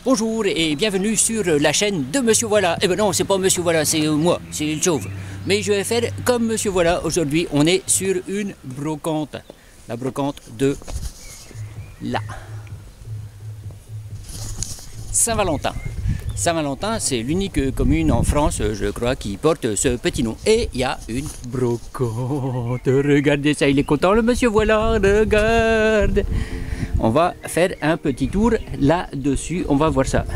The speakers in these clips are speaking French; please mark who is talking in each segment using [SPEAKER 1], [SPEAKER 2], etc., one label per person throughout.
[SPEAKER 1] Bonjour et bienvenue sur la chaîne de Monsieur Voilà. Eh ben non, c'est pas Monsieur Voilà, c'est moi, c'est le chauve. Mais je vais faire comme Monsieur Voilà. Aujourd'hui, on est sur une brocante. La brocante de là. Saint-Valentin. Saint-Valentin, c'est l'unique commune en France, je crois, qui porte ce petit nom. Et il y a une brocante. Regardez ça, il est content le Monsieur Voilà, regarde. On va faire un petit tour là-dessus, on va voir ça.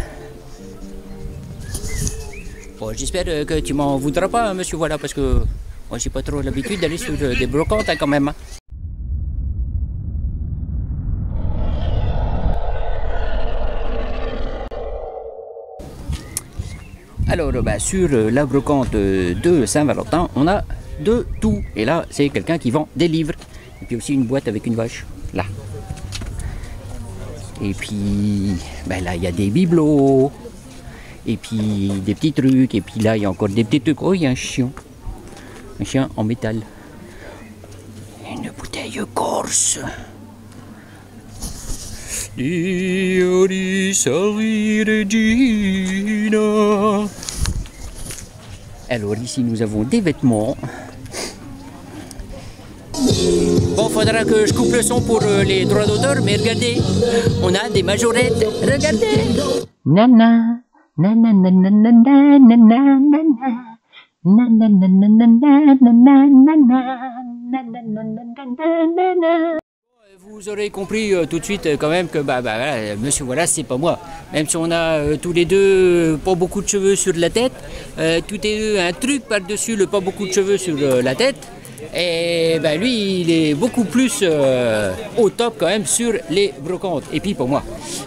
[SPEAKER 1] Bon, j'espère que tu m'en voudras pas, hein, Monsieur Voilà, parce que moi j'ai pas trop l'habitude d'aller sur des brocantes hein, quand même. Alors, sur la brocante de Saint-Valentin, on a de tout. Et là, c'est quelqu'un qui vend des livres. Et puis aussi une boîte avec une vache, là. Et puis, là, il y a des bibelots. Et puis, des petits trucs. Et puis là, il y a encore des petits trucs. Oh, il y a un chien. Un chien en métal. Une bouteille corse. Alors ici, nous avons des vêtements. Bon, faudra que je coupe le son pour les droits d'auteur, mais regardez, on a des majorettes, regardez. Nana, nana, nana, nana, nana, nana, nana, nana, nana. Vous aurez compris tout de suite quand même que Monsieur Voilà, c'est pas moi. Même si on a tous les deux pas beaucoup de cheveux sur la tête, tout est un truc par-dessus le pas beaucoup de cheveux sur la tête. Et lui, il est beaucoup plus au top quand même sur les brocantes. Et puis pour moi.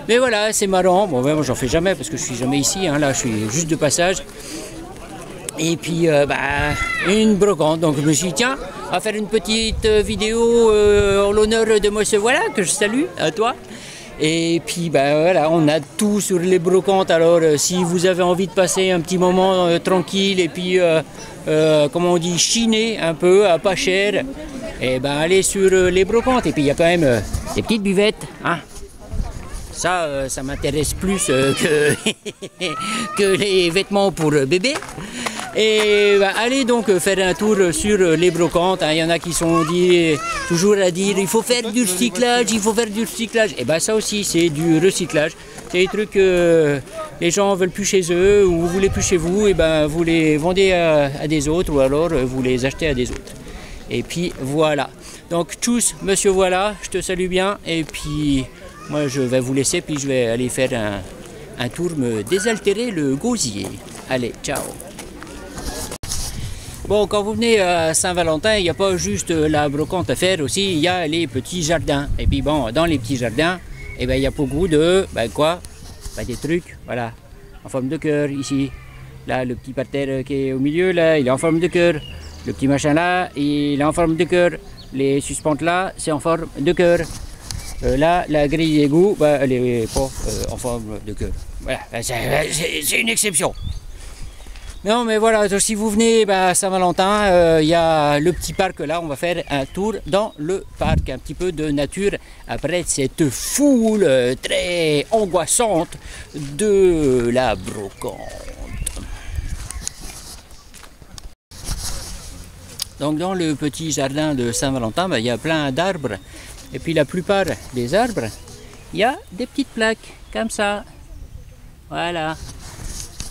[SPEAKER 1] Mais voilà, c'est marrant. Bon, moi j'en fais jamais parce que je suis jamais ici. Hein, là, je suis juste de passage. Et puis une brocante. Donc je me suis dit tiens, on va faire une petite vidéo en l'honneur de Monsieur Voilà que je salue à toi. Et puis voilà, on a tout sur les brocantes. Alors si vous avez envie de passer un petit moment tranquille et puis comment on dit, chiner un peu à pas cher, et allez sur les brocantes. Et puis il y a quand même des petites buvettes, hein. Ça m'intéresse plus que les vêtements pour bébé. Et allez donc faire un tour sur les brocantes. Il y en a qui sont toujours à dire il faut faire du recyclage, il faut faire du recyclage. Et ça aussi c'est du recyclage. C'est des trucs que les gens veulent plus chez eux ou vous voulez plus chez vous, et vous les vendez à des autres ou alors vous les achetez à des autres. Et puis voilà. Donc tchuss Monsieur Voilà, je te salue bien et puis moi je vais vous laisser puis je vais aller faire un tour me désaltérer le gosier. Allez, ciao. Bon, quand vous venez à Saint-Valentin, il n'y a pas juste la brocante à faire aussi, il y a les petits jardins. Et puis bon, dans les petits jardins, il y a beaucoup de, des trucs, voilà, en forme de cœur ici. Là, le petit parterre qui est au milieu, là, il est en forme de cœur. Le petit machin là, il est en forme de cœur. Les suspentes là, c'est en forme de cœur. Là, la grille d'égout, elle n'est pas en forme de cœur. Voilà, c'est une exception. Non mais voilà, donc si vous venez à Saint-Valentin, il y a le petit parc là, on va faire un tour dans le parc, un petit peu de nature après cette foule très angoissante de la brocante. Donc dans le petit jardin de Saint-Valentin, il y a plein d'arbres et puis la plupart des arbres, il y a des petites plaques comme ça, voilà.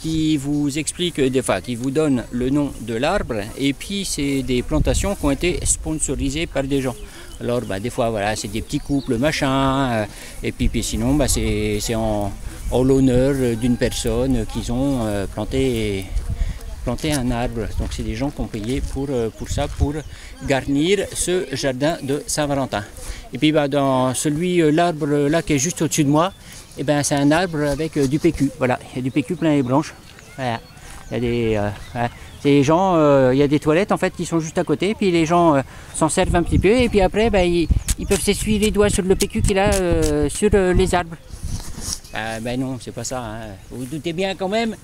[SPEAKER 1] Qui vous explique, qui vous donne le nom de l'arbre, et puis c'est des plantations qui ont été sponsorisées par des gens. Alors des fois voilà, c'est des petits couples machin, et puis sinon c'est en l'honneur d'une personne qu'ils ont planté un arbre. Donc c'est des gens qui ont payé pour ça, pour garnir ce jardin de Saint-Valentin. Et puis dans l'arbre là qui est juste au-dessus de moi, c'est un arbre avec du PQ. Voilà, il y a du PQ plein les branches. Voilà, il y a des gens, il y a des toilettes en fait qui sont juste à côté, puis les gens s'en servent un petit peu, et puis après ils peuvent s'essuyer les doigts sur le PQ qu'il a sur les arbres. Non, c'est pas ça. Hein. Vous vous doutez bien quand même.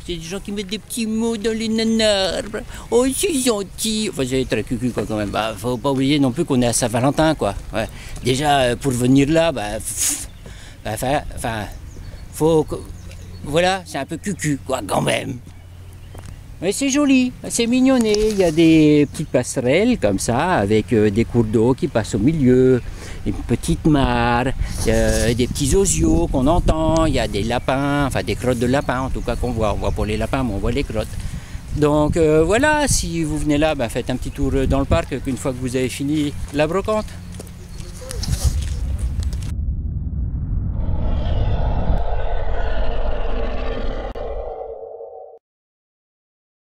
[SPEAKER 1] C'est des gens qui mettent des petits mots dans les nanarbres. Oh, c'est gentil. Enfin, c'est très cucu quoi quand même. Faut pas oublier non plus qu'on est à Saint-Valentin quoi. Ouais. Déjà pour venir là, Voilà, c'est un peu cucu, quoi, quand même. Mais c'est joli, c'est mignonné. Il y a des petites passerelles comme ça, avec des cours d'eau qui passent au milieu, une petite mare, des petits osios qu'on entend, il y a des lapins, enfin des crottes de lapins en tout cas qu'on voit. On voit pas les lapins, mais on voit les crottes. Donc voilà, si vous venez là, faites un petit tour dans le parc une fois que vous avez fini la brocante.